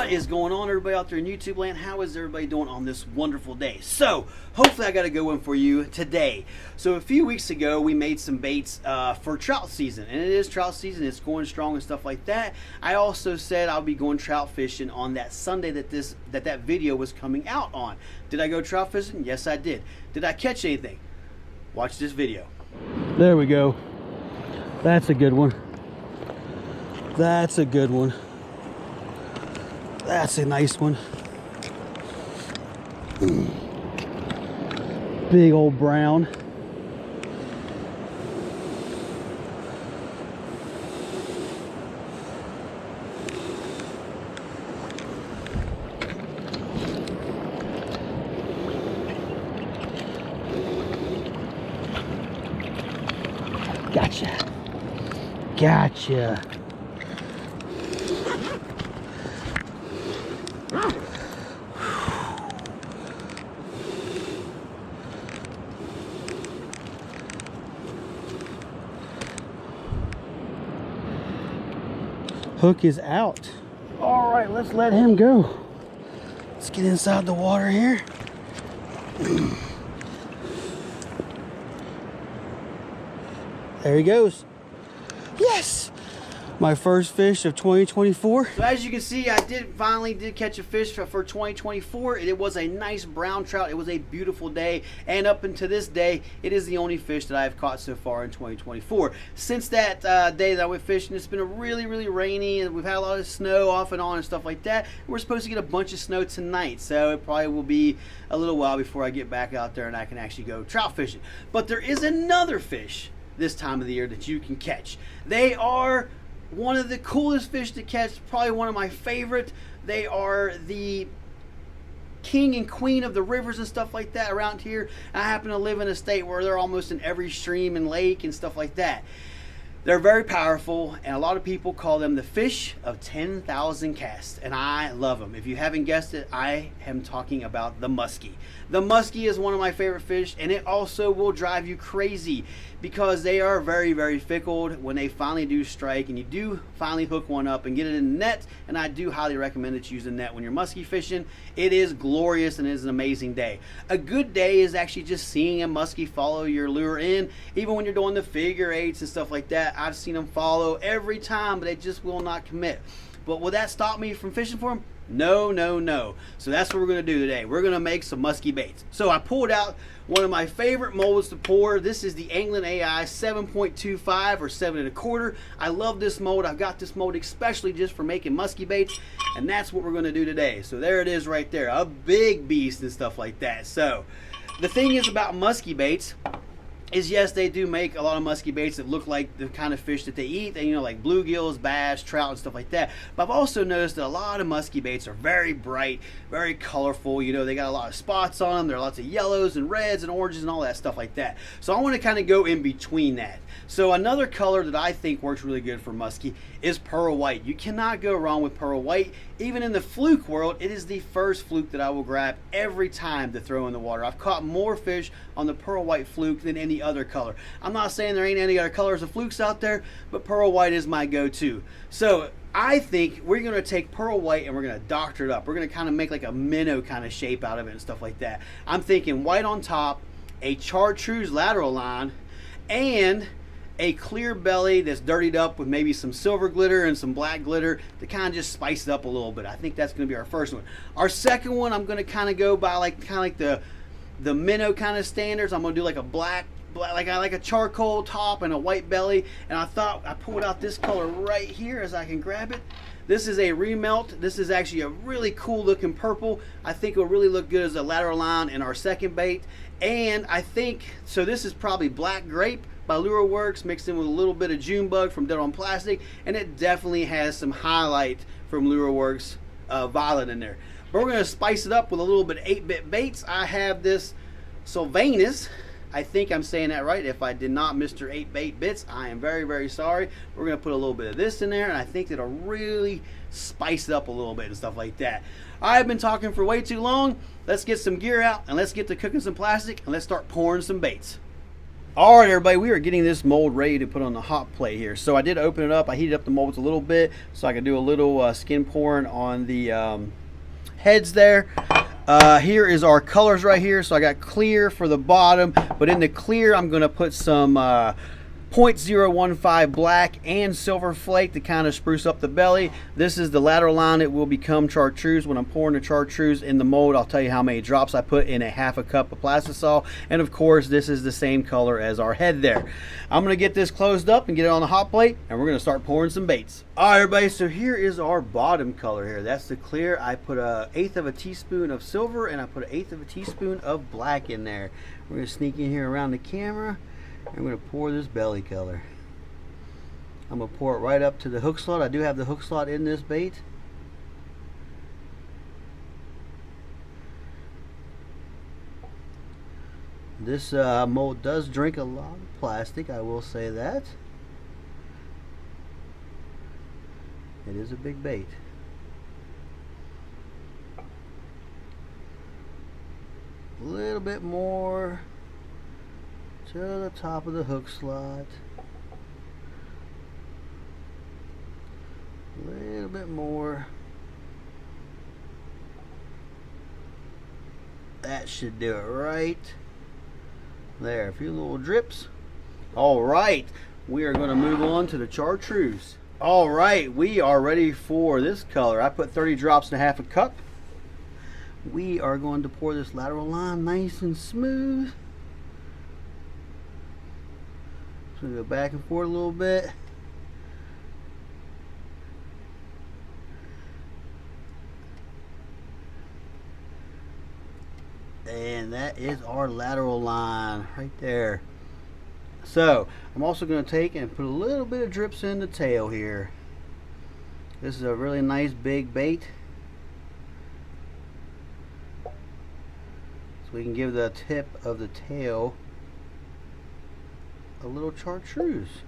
What is going on, everybody out there in YouTube land? How is everybody doing on this wonderful day? So hopefully I got a good one for you today. So a few weeks ago we made some baits for trout season, and it is trout season. It's going strong and stuff like that. I also said I'll be going trout fishing on that Sunday that video was coming out on. Did I go trout fishing? Yes, I did. Did I catch anything? Watch this video. There we go. That's a good one. That's a good one. That's a nice one. Big old brown. Gotcha. Gotcha. Hook is out. All right, let's let him go. Let's get inside the water here. There he goes. Yes! My first fish of 2024. So as you can see, I finally did catch a fish for 2024. It was a nice brown trout. It was a beautiful day, and up until this day, it is the only fish that I've caught so far in 2024. Since that day that I went fishing, it's been a really rainy, and we've had a lot of snow off and on and stuff like that. We're supposed to get a bunch of snow tonight, so it probably will be a little while before I get back out there and I can actually go trout fishing. But there is another fish this time of the year that you can catch. They are one of the coolest fish to catch, probably one of my favorite. They are the king and queen of the rivers and stuff like that around here. I happen to live in a state where they're almost in every stream and lake and stuff like that. They're very powerful, and a lot of people call them the fish of 10,000 casts, and I love them. If you haven't guessed it, I am talking about the musky. The musky is one of my favorite fish, and it also will drive you crazy because they are very fickle when they finally do strike, and you do finally hook one up and get it in the net. And I do highly recommend that you use a net when you're musky fishing. It is glorious and it is an amazing day. A good day is actually just seeing a musky follow your lure in, even when you're doing the figure eights and stuff like that. I've seen them follow every time, but they just will not commit. But will that stop me from fishing for them? No. So that's what we're going to do today. We're going to make some musky baits. So I pulled out one of my favorite molds to pour. This is the Anglin AI 7.25 or 7 1/4. I love this mold. I've got this mold especially just for making musky baits, and that's what we're going to do today. So there it is right there, a big beast and stuff like that. So the thing is about musky baits is, yes, they do make a lot of musky baits that look like the kind of fish that they eat, and, you know, like bluegills, bass, trout, and stuff like that. But I've also noticed that a lot of musky baits are very bright, very colorful. You know, they got a lot of spots on them. There are lots of yellows and reds and oranges and all that stuff like that. So I want to kind of go in between that. So another color that I think works really good for musky is pearl white. You cannot go wrong with pearl white. Even in the fluke world, it is the first fluke that I will grab every time to throw in the water. I've caught more fish on the pearl white fluke than any other color. I'm not saying there ain't any other colors of flukes out there, but pearl white is my go-to. So I think we're going to take pearl white and we're going to doctor it up. We're going to kind of make like a minnow kind of shape out of it and stuff like that. I'm thinking white on top, a chartreuse lateral line, and a clear belly that's dirtied up with maybe some silver glitter and some black glitter to kind of just spice it up a little bit. I think that's going to be our first one. Our second one, I'm going to kind of go by like the minnow kind of standards. I'm going to do like a black like a charcoal top and a white belly. And I thought I pulled out this color right here as I can grab it. This is a remelt. This is actually a really cool looking purple. I think it will really look good as a lateral line in our second bait. And I think, so this is probably Black Grape by Lure Works mixed in with a little bit of June Bug from Dead on Plastic, and it definitely has some highlight from Lure Works Violet in there. But we're going to spice it up with a little bit of 8-bit baits. I have this Sylvanus. I think I'm saying that right. If I did not, Mr. 8-Bait Bits, I am very sorry. We're going to put a little bit of this in there, and I think it'll really spice it up a little bit and stuff like that. I've been talking for way too long. Let's get some gear out, and let's get to cooking some plastic, and let's start pouring some baits. All right, everybody, we are getting this mold ready to put on the hot plate here. So I did open it up. I heated up the molds a little bit so I could do a little skin pouring on the heads there. Here is our colors right here. So I got clear for the bottom, but in the clear I'm going to put some 0.015 black and silver flake to kind of spruce up the belly. This is the lateral line. It will become chartreuse. When I'm pouring the chartreuse in the mold, I'll tell you how many drops I put in a half a cup of plastisol. And of course, this is the same color as our head there. I'm going to get this closed up and get it on the hot plate, and we're going to start pouring some baits. All right, everybody, so here is our bottom color here. That's the clear. I put 1/8 of a teaspoon of silver, and I put 1/8 of a teaspoon of black in there. We're going to sneak in here around the camera. I'm going to pour this belly color. I'm going to pour it right up to the hook slot. I do have the hook slot in this bait. This mold does drink a lot of plastic, I will say that. It is a big bait. A little bit more to the top of the hook slot. A little bit more. That should do it right there. A few little drips. All right, we are going to move on to the chartreuse. All right, we are ready for this color. I put 30 drops in a half a cup. We are going to pour this lateral line nice and smooth. So go back and forth a little bit. And that is our lateral line right there. So I'm also going to take and put a little bit of drips in the tail here. This is a really nice big bait. So we can give the tip of the tail a little chartreuse.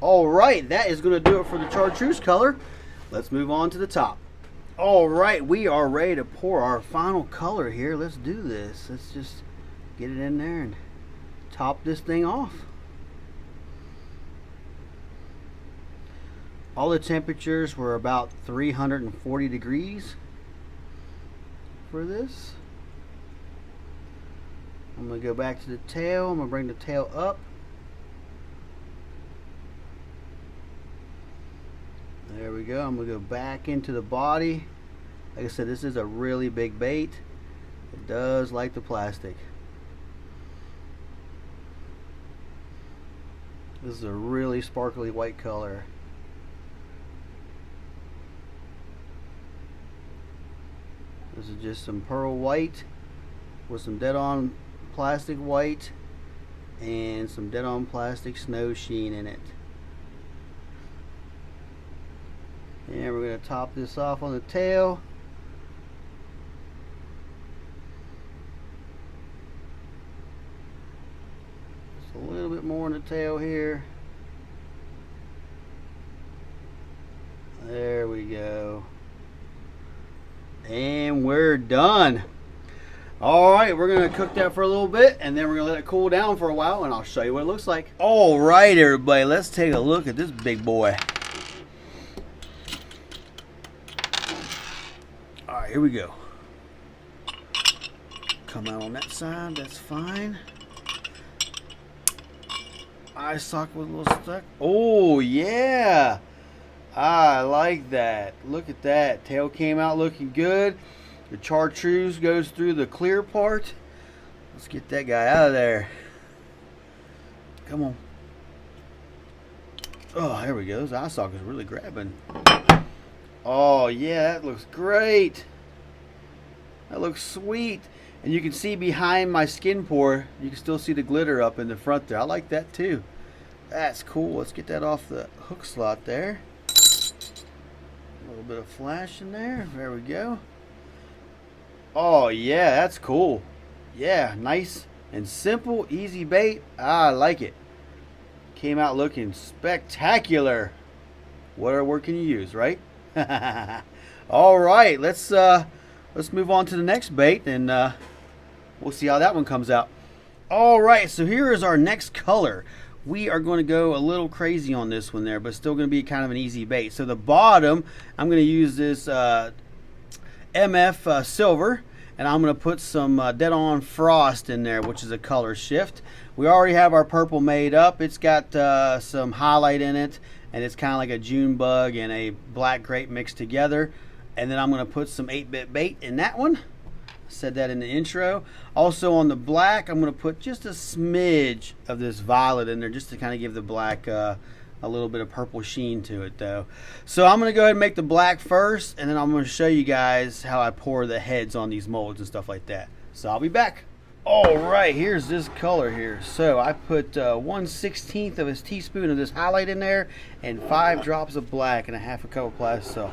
All right, that is going to do it for the chartreuse color. Let's move on to the top. All right, we are ready to pour our final color here. Let's do this. Let's just get it in there and top this thing off. All the temperatures were about 340 degrees for this. I'm going to go back to the tail. I'm going to bring the tail up. There we go. I'm going to go back into the body. Like I said, this is a really big bait. It does like the plastic. This is a really sparkly white color. This is just some pearl white with some dead-on plastic white and some dead-on plastic snow sheen in it. And we're going to top this off on the tail. Just a little bit more on the tail here. There we go. And we're done. All right, we're going to cook that for a little bit, and then we're going to let it cool down for a while, and I'll show you what it looks like. All right, everybody, let's take a look at this big boy. Alright, here we go. Come out on that side, that's fine. Eye socket was a little stuck. Oh, yeah. I like that. Look at that. Tail came out looking good. The chartreuse goes through the clear part. Let's get that guy out of there. Come on. Oh, there we go. Those eye sockets are really grabbing. Oh yeah, that looks great. That looks sweet. And you can see behind my skin pour, you can still see the glitter up in the front there. I like that too. That's cool. Let's get that off the hook slot there. A little bit of flash in there. There we go. Oh yeah, that's cool. Yeah, nice and simple, easy bait. I like it. Came out looking spectacular. What other word can you use, right? All right, let's move on to the next bait, and we'll see how that one comes out. All right, so here is our next color. We are going to go a little crazy on this one there, but still going to be kind of an easy bait. So the bottom, I'm going to use this MF silver, and I'm going to put some Dead On Frost in there, which is a color shift. We already have our purple made up. It's got some highlight in it, and it's kind of like a June bug and a black grape mixed together. And then I'm going to put some 8-bit bait in that one. Said that in the intro. Also on the black, I'm going to put just a smidge of this violet in there just to kind of give the black a little bit of purple sheen to it though. So I'm going to go ahead and make the black first, and then I'm going to show you guys how I pour the heads on these molds and stuff like that. So I'll be back. All right, here's this color here. So I put 1/16 of a teaspoon of this highlight in there and 5 drops of black and a half a cup of plastic salt.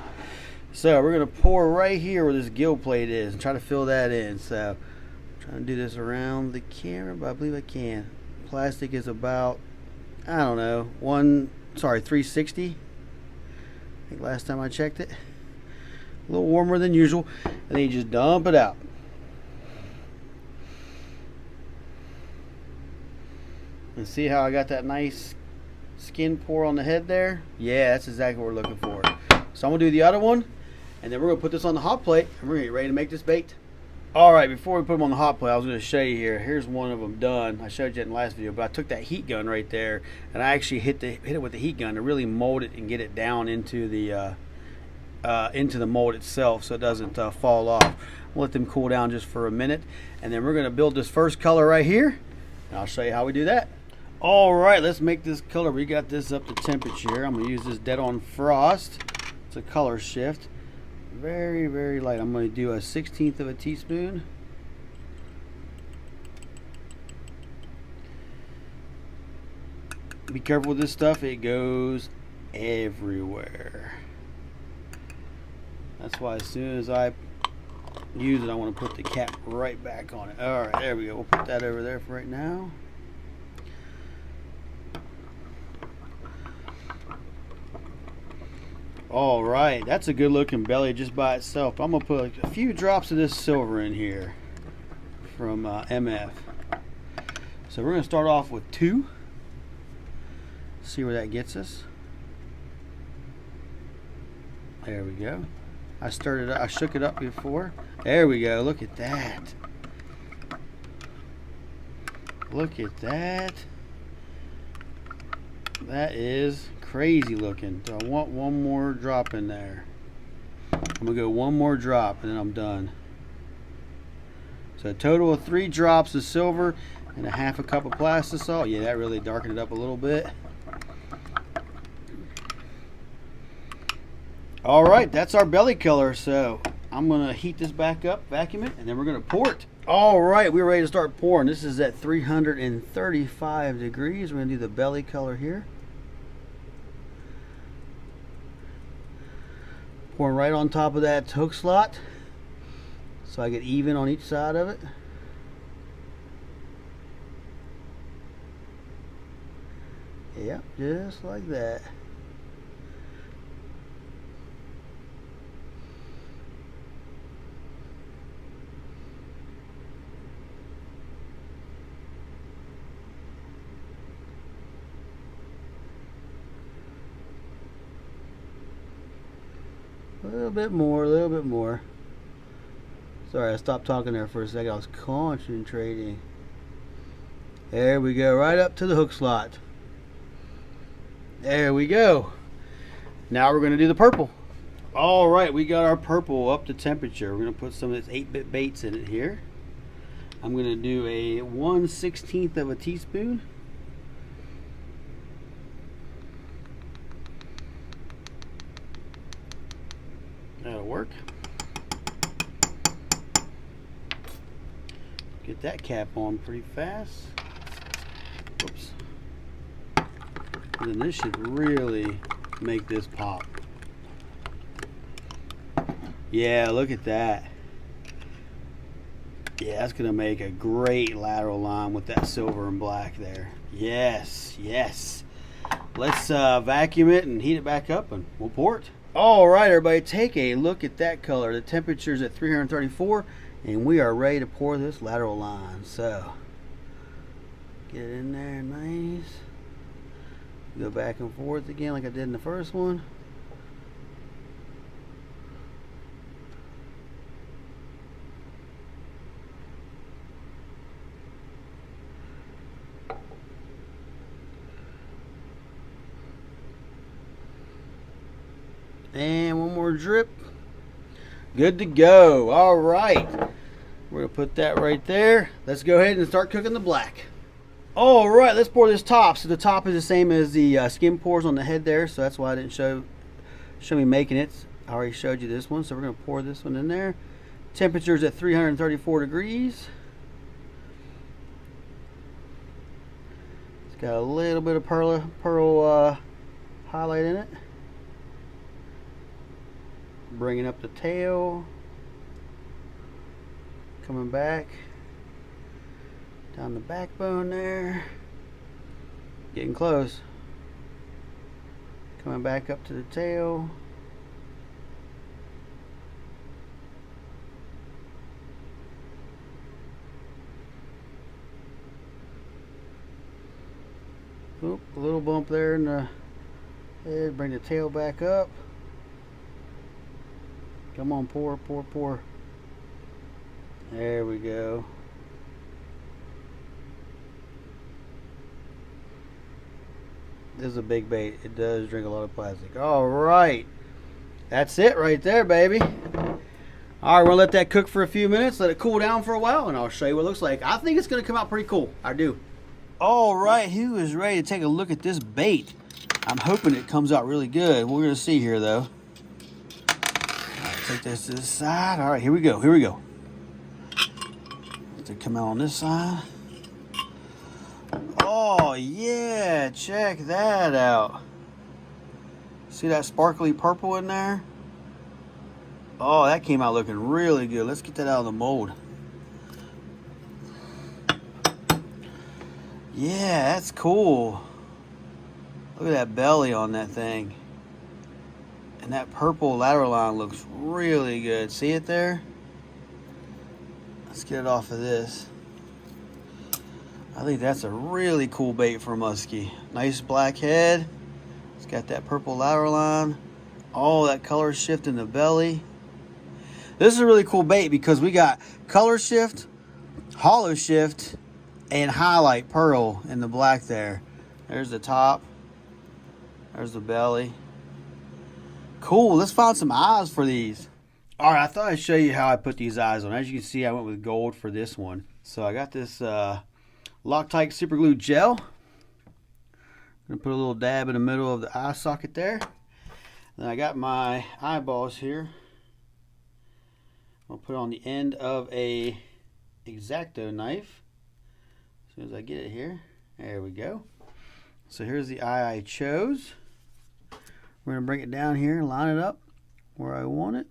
So we're going to pour right here where this gill plate is and try to fill that in. So I'm trying to do this around the camera, but I believe I can. Plastic is about, I don't know, 360. I think last time I checked it. A little warmer than usual. And then you just dump it out. And see how I got that nice skin pour on the head there? Yeah, that's exactly what we're looking for. So I'm going to do the other one, and then we're going to put this on the hot plate, and we're going to get ready to make this bait. Alright, before we put them on the hot plate, I was going to show you here. Here's one of them done. I showed you in the last video, but I took that heat gun right there, and I actually hit it with the heat gun to really mold it and get it down into the mold itself so it doesn't fall off. We'll let them cool down just for a minute, and then we're going to build this first color right here, and I'll show you how we do that. Alright, let's make this color. We got this up to temperature. I'm going to use this Dead On Frost. It's a color shift. Very, very light. I'm going to do a 1/16 of a teaspoon. Be careful with this stuff. It goes everywhere. That's why as soon as I use it, I want to put the cap right back on it. Alright, there we go. We'll put that over there for right now. All right, that's a good looking belly just by itself. I'm gonna put a few drops of this silver in here from MF. So we're gonna start off with 2. See where that gets us. There we go. I stirred it up, I shook it up before. There we go, look at that. Look at that. That is crazy looking. So I want one more drop in there. I'm gonna go one more drop and then I'm done. So a total of 3 drops of silver and a half a cup of plastic salt. Yeah, that really darkened it up a little bit. All right, that's our belly color. So I'm gonna heat this back up, vacuum it, and then we're gonna pour it. All right, we're ready to start pouring. This is at 335 degrees. We're gonna do the belly color here. Pouring right on top of that hook slot so I get even on each side of it. Yep, just like that. A little bit more, a little bit more. Sorry, I stopped talking there for a second. I was concentrating. There we go, right up to the hook slot. There we go. Now we're going to do the purple. All right, we got our purple up to temperature. We're going to put some of this 8-bit baits in it here. I'm going to do a 1/16 of a teaspoon. That'll work. Get that cap on pretty fast. Whoops. And then this should really make this pop. Yeah, look at that. Yeah, that's gonna make a great lateral line with that silver and black there. Yes, yes. Let's vacuum it and heat it back up and we'll pour it. All right, everybody, take a look at that color. The temperature's at 334 and we are ready to pour this lateral line. So Get it in there nice. Go back and forth again like I did in the first one. And one more drip. Good to go. All right. We're going to put that right there. Let's go ahead and start cooking the black. All right, let's pour this top. So the top is the same as the skim pours on the head there. So that's why I didn't show me making it. I already showed you this one. So we're going to pour this one in there. Temperature's at 334 degrees. It's got a little bit of pearl highlight in it. Bringing up the tail, coming back down the backbone there, getting close, coming back up to the tail, oop, a little bump there in the head, bring the tail back up. Come on, pour, pour, pour. There we go. This is a big bait. It does drink a lot of plastic. All right. That's it right there, baby. All right, we're going to let that cook for a few minutes. Let it cool down for a while, and I'll show you what it looks like. I think it's going to come out pretty cool. I do. All right, who is ready to take a look at this bait? I'm hoping it comes out really good. We're going to see here, though. Take this to the side. All right, here we go. Here we go. Let it come out on this side. Oh, yeah. Check that out. See that sparkly purple in there? Oh, that came out looking really good. Let's get that out of the mold. Yeah, that's cool. Look at that belly on that thing. And that purple lateral line looks really good. See it there? Let's get it off of this. I think that's a really cool bait for muskie. Nice black head. It's got that purple lateral line. All that color shift in the belly. This is a really cool bait because we got color shift, Holoshift, and highlight pearl in the black there. There's the top. There's the belly. Cool, let's find some eyes for these. All right, I thought I'd show you how I put these eyes on. As you can see, I went with gold for this one. So I got this Loctite super glue gel. I'm gonna put a little dab in the middle of the eye socket there. Then I got my eyeballs here. I'll put it on the end of a X-Acto knife. As soon as I get it here, there we go. So here's the eye I chose. We're going to bring it down here and line it up where I want it.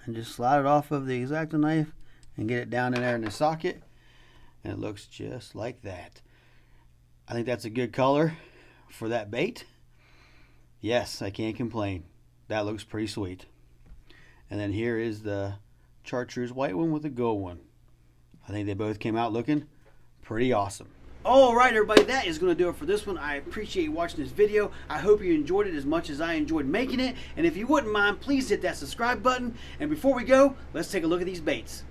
And just slide it off of the X-Acto knife and get it down in there in the socket. And it looks just like that. I think that's a good color for that bait. Yes, I can't complain. That looks pretty sweet. And then here is the chartreuse white one with the gold one. I think they both came out looking pretty awesome. All right, everybody, that is going to do it for this one. I appreciate you watching this video. I hope you enjoyed it as much as I enjoyed making it. And if you wouldn't mind, please hit that subscribe button. And before we go, let's take a look at these baits.